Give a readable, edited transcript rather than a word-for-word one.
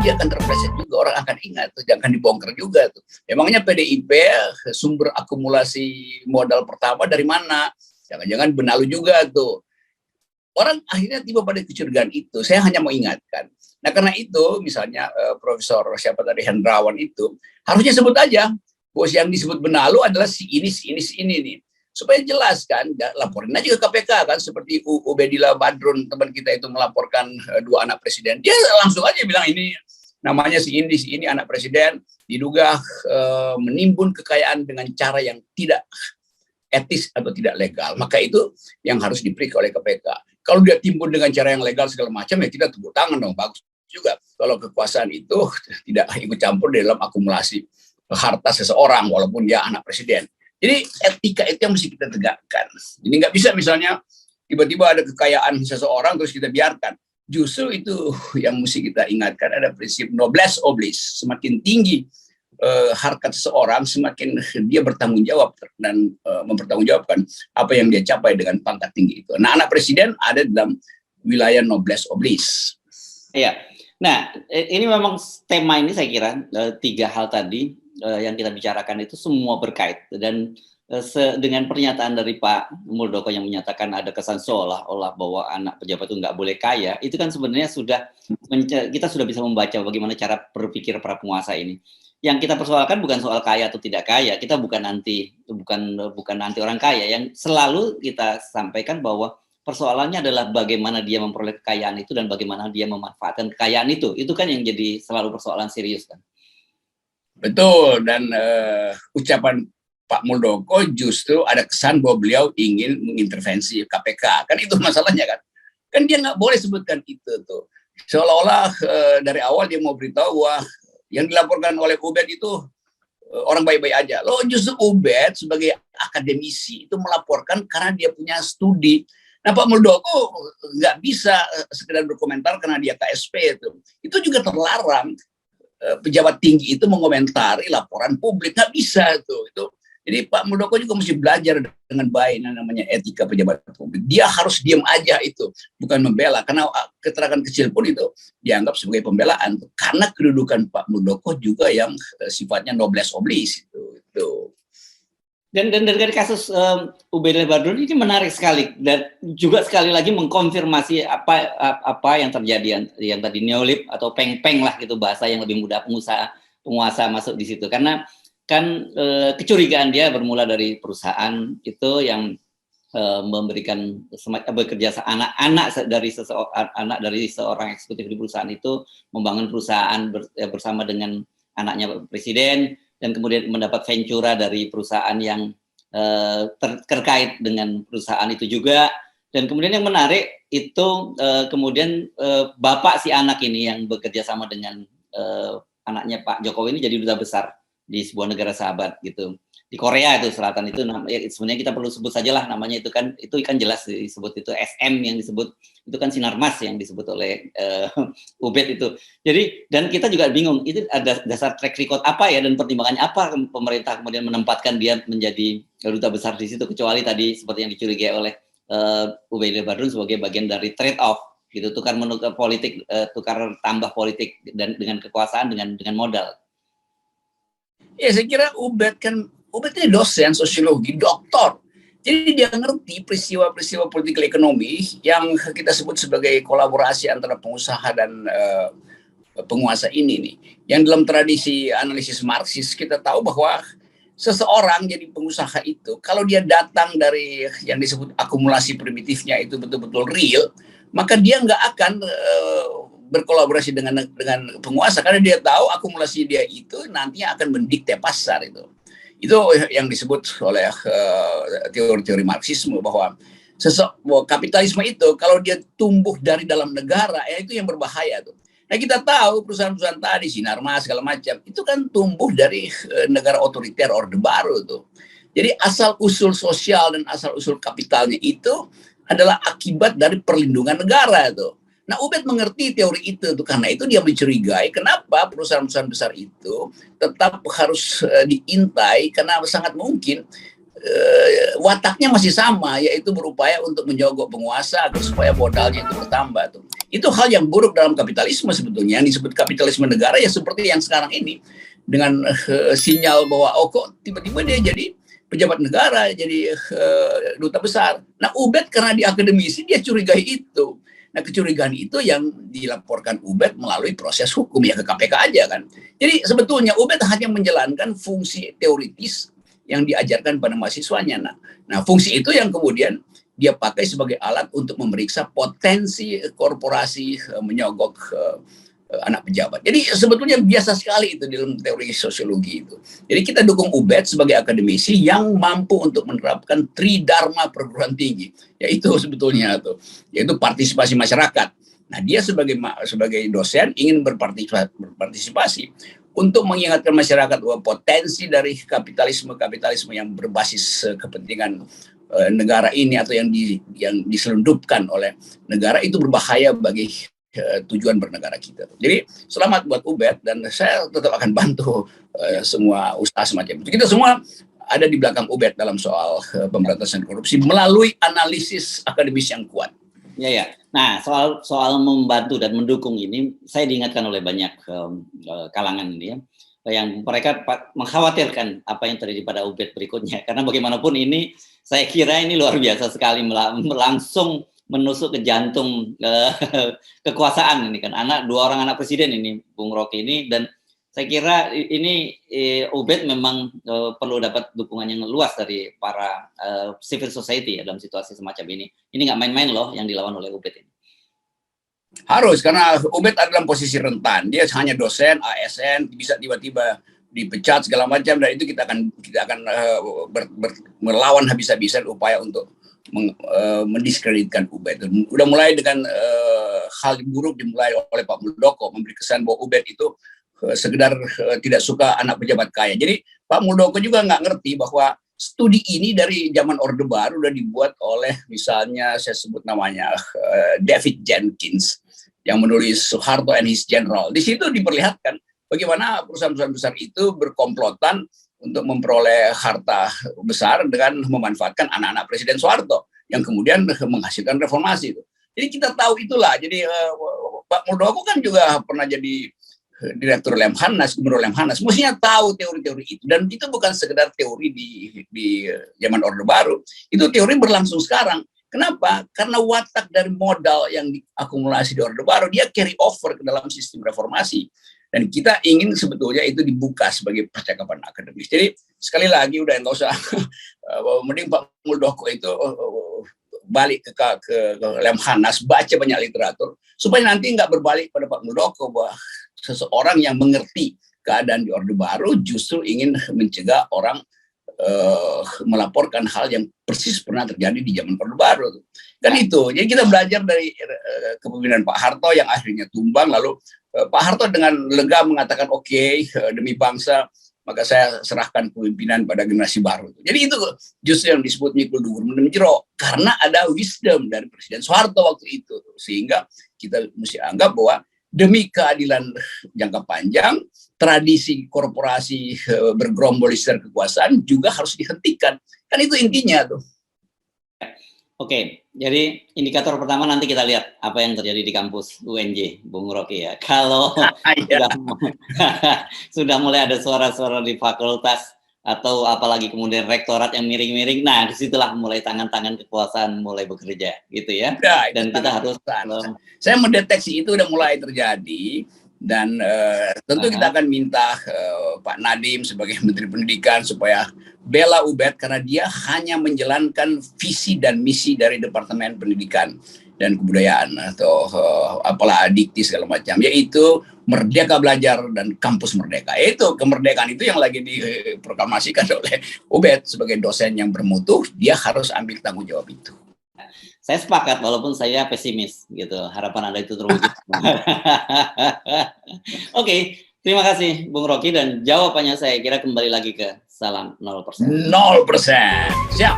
dia akan terpleset juga, orang akan ingat, tuh, jangan dibongkar juga tuh. Emangnya PDIP sumber akumulasi modal pertama dari mana? Jangan-jangan Benalu juga tuh. Orang akhirnya tiba pada kecurigaan itu. Saya hanya mau ingatkan. Nah karena itu misalnya Profesor siapa tadi Hendrawan itu harusnya sebut aja bos yang disebut Benalu adalah si ini nih. Supaya jelas kan, laporin aja ke KPK kan, seperti Ubedillah Badrun teman kita itu melaporkan 2 anak presiden, dia langsung aja bilang ini namanya si ini anak presiden diduga menimbun kekayaan dengan cara yang tidak etis atau tidak legal, maka itu yang harus diperiksa oleh KPK. Kalau dia timbun dengan cara yang legal segala macam ya kita tepuk tangan dong, bagus juga. Kalau kekuasaan itu tidak ikut campur dalam akumulasi harta seseorang walaupun dia anak presiden. Jadi etika itu yang mesti kita tegakkan. Jadi nggak bisa misalnya tiba-tiba ada kekayaan seseorang terus kita biarkan. Justru itu yang mesti kita ingatkan, ada prinsip noblesse oblige. Semakin tinggi harkat seseorang, semakin dia bertanggung jawab dan mempertanggungjawabkan apa yang dia capai dengan pangkat tinggi itu. Nah, anak presiden ada dalam wilayah noblesse oblige. Iya. Nah, ini memang tema ini saya kira 3 hal tadi yang kita bicarakan itu semua berkait, dan dengan pernyataan dari Pak Muldoko yang menyatakan ada kesan seolah-olah bahwa anak pejabat itu nggak boleh kaya, itu kan sebenarnya kita sudah bisa membaca bagaimana cara berpikir para penguasa ini. Yang kita persoalkan bukan soal kaya atau tidak kaya, kita bukan anti orang kaya. Yang selalu kita sampaikan bahwa persoalannya adalah bagaimana dia memperoleh kekayaan itu dan bagaimana dia memanfaatkan kekayaan itu. Itu kan yang jadi selalu persoalan serius kan. Betul, dan ucapan Pak Muldoko justru ada kesan bahwa beliau ingin mengintervensi KPK. Kan itu masalahnya kan. Kan dia nggak boleh sebutkan itu tuh. Seolah-olah dari awal dia mau beritahu wah yang dilaporkan oleh Ubed itu orang baik-baik aja. Loh justru Ubed sebagai akademisi itu melaporkan karena dia punya studi. Nah Pak Muldoko nggak bisa sekedar berkomentar karena dia KSP itu. Itu juga terlarang. Pejabat tinggi itu mengomentari laporan publik, nggak bisa tuh itu. Jadi Pak Muldoko juga mesti belajar dengan baik namanya etika pejabat publik. Dia harus diam aja itu, bukan membela, karena keterangan kecil pun itu dianggap sebagai pembelaan karena kedudukan Pak Muldoko juga yang sifatnya noblesse oblige itu. Dan dari kasus Ubedillah Badrun ini menarik sekali, dan juga sekali lagi mengkonfirmasi apa yang terjadi yang tadi neolib atau peng-peng lah gitu, bahasa yang lebih mudah penguasa masuk di situ, karena kan kecurigaan dia bermula dari perusahaan itu yang memberikan bekerja anak dari seorang eksekutif di perusahaan itu membangun perusahaan bersama dengan anaknya presiden, dan kemudian mendapat ventura dari perusahaan yang terkait dengan perusahaan itu juga. Dan kemudian yang menarik itu kemudian bapak si anak ini yang bekerja sama dengan anaknya Pak Jokowi ini jadi duta besar di sebuah negara sahabat gitu. Di Korea itu Selatan itu sebenarnya kita perlu sebut sajalah namanya, itu kan jelas disebut, itu SM yang disebut, itu kan Sinarmas yang disebut oleh Ubed itu. Jadi dan kita juga bingung itu ada dasar track record apa ya dan pertimbangannya apa pemerintah kemudian menempatkan dia menjadi duta besar di situ, kecuali tadi seperti yang dicurigai oleh Ubedillah Badrun sebagai bagian dari trade off gitu, tukar menukar politik, tukar tambah politik dan dengan kekuasaan dengan modal. Ya saya kira Ubed ini dosen sosiologi, doktor. Jadi dia ngerti peristiwa-peristiwa politik ekonomi yang kita sebut sebagai kolaborasi antara pengusaha dan penguasa ini nih. Yang dalam tradisi analisis Marxis kita tahu bahwa seseorang jadi pengusaha itu kalau dia datang dari yang disebut akumulasi primitifnya itu betul-betul real, maka dia nggak akan berkolaborasi dengan penguasa karena dia tahu akumulasi dia itu nantinya akan mendikte pasar itu. Itu yang disebut oleh teori-teori Marxisme bahwa kapitalisme itu kalau dia tumbuh dari dalam negara ya itu yang berbahaya tuh. Nah kita tahu perusahaan-perusahaan tadi Sinarmas segala macam itu kan tumbuh dari negara otoriter Orde Baru tuh. Jadi asal usul sosial dan asal usul kapitalnya itu adalah akibat dari perlindungan negara tuh. Nah, Ubed mengerti teori itu tuh, karena itu dia mencurigai kenapa perusahaan-perusahaan besar itu tetap harus diintai, karena sangat mungkin wataknya masih sama, yaitu berupaya untuk menyogok penguasa agar supaya modalnya itu bertambah tuh. Itu hal yang buruk dalam kapitalisme sebetulnya. Yang disebut kapitalisme negara ya seperti yang sekarang ini, dengan sinyal bahwa oh kok tiba-tiba dia jadi pejabat negara, jadi duta besar. Nah, Ubed karena dia akademisi, dia curigai itu. Nah, kecurigaan itu yang dilaporkan Ubed melalui proses hukum ya ke KPK aja kan. Jadi sebetulnya Ubed hanya menjalankan fungsi teoritis yang diajarkan pada mahasiswanya. Nah, fungsi itu yang kemudian dia pakai sebagai alat untuk memeriksa potensi korporasi menyogok anak pejabat. Jadi sebetulnya biasa sekali itu dalam teori sosiologi itu. Jadi kita dukung Ubed sebagai akademisi yang mampu untuk menerapkan tridharma perguruan tinggi, yaitu sebetulnya tuh, yaitu partisipasi masyarakat. Nah, dia sebagai dosen ingin berpartisipasi untuk mengingatkan masyarakat bahwa potensi dari kapitalisme yang berbasis kepentingan negara ini atau yang diselundupkan oleh negara itu berbahaya bagi tujuan bernegara kita. Jadi selamat buat Ubed, dan saya tetap akan bantu semua usaha semacam itu. Kita semua ada di belakang Ubed dalam soal pemberantasan korupsi melalui analisis akademis yang kuat. Ya. Nah, soal membantu dan mendukung ini, saya diingatkan oleh banyak kalangan ini ya, yang mereka mengkhawatirkan apa yang terjadi pada Ubed berikutnya. Karena bagaimanapun ini, saya kira ini luar biasa sekali, langsung menusuk ke jantung kekuasaan ini kan. Dua orang anak presiden ini, Bung Rocky ini, dan saya kira ini Ubed memang perlu dapat dukungan yang luas dari para civil society ya dalam situasi semacam ini. Ini nggak main-main loh yang dilawan oleh Ubed ini. Harus, karena Ubed ada dalam posisi rentan. Dia hanya dosen, ASN, bisa tiba-tiba dipecat segala macam, dan itu kita akan melawan habis-habisan upaya untuk mendiskreditkan Ubed. Udah mulai dengan hal buruk dimulai oleh Pak Muldoko, memberi kesan bahwa Ubed itu sekedar tidak suka anak pejabat kaya. Jadi Pak Muldoko juga nggak ngerti bahwa studi ini dari zaman Orde Baru udah dibuat oleh, misalnya saya sebut namanya David Jenkins yang menulis Soeharto and His General. Di situ diperlihatkan bagaimana perusahaan-perusahaan besar itu berkomplotan untuk memperoleh harta besar dengan memanfaatkan anak-anak Presiden Soeharto yang kemudian menghasilkan reformasi itu. Jadi kita tahu itulah. Jadi Pak Muldoko kan juga pernah jadi Direktur Lemhanas, Gubernur Lemhanas, mestinya tahu teori-teori itu. Dan itu bukan sekedar teori di zaman Orde Baru, itu teori berlangsung sekarang. Kenapa? Karena watak dari modal yang diakumulasi di Orde Baru, dia carry over ke dalam sistem reformasi. Dan kita ingin sebetulnya itu dibuka sebagai percakapan akademis. Jadi sekali lagi udah nggak usah, mending Pak Muldoko itu balik ke Lemhanas, baca banyak literatur, supaya nanti nggak berbalik pada Pak Muldoko bahwa seseorang yang mengerti keadaan di Orde Baru justru ingin mencegah orang melaporkan hal yang persis pernah terjadi di zaman Orde Baru. Kan itu. Jadi kita belajar dari kepemimpinan Pak Harto yang akhirnya tumbang, lalu Pak Harto dengan lega mengatakan oke, demi bangsa maka saya serahkan kepemimpinan pada generasi baru. Jadi itu justru yang disebut mikul dugur mendem jero, karena ada wisdom dari Presiden Soeharto waktu itu, sehingga kita mesti anggap bahwa demi keadilan jangka panjang, tradisi korporasi bergerombol di sekitar kekuasaan juga harus dihentikan. Kan itu intinya tuh. Oke, jadi indikator pertama nanti kita lihat apa yang terjadi di kampus UNJ, Bung Rocky ya. Kalau sudah mulai ada suara-suara di fakultas atau apalagi kemudian rektorat yang miring-miring, nah disitulah mulai tangan-tangan kekuasaan mulai bekerja, gitu ya. Nah, dan kita harus saya mendeteksi itu udah mulai terjadi, dan tentu kita akan minta Pak Nadiem sebagai Menteri Pendidikan supaya bela Ubed, karena dia hanya menjalankan visi dan misi dari Departemen Pendidikan dan Kebudayaan atau apalah dikti segala macam, yaitu Merdeka Belajar dan Kampus Merdeka. Itu kemerdekaan itu yang lagi diproklamasikan oleh Ubed sebagai dosen yang bermutu, dia harus ambil tanggung jawab itu. Saya sepakat walaupun saya pesimis gitu. Harapan Anda itu terwujud. Oke, terima kasih Bung Rocky, dan jawabannya saya kira kembali lagi ke salam 0%. 0%. Siap.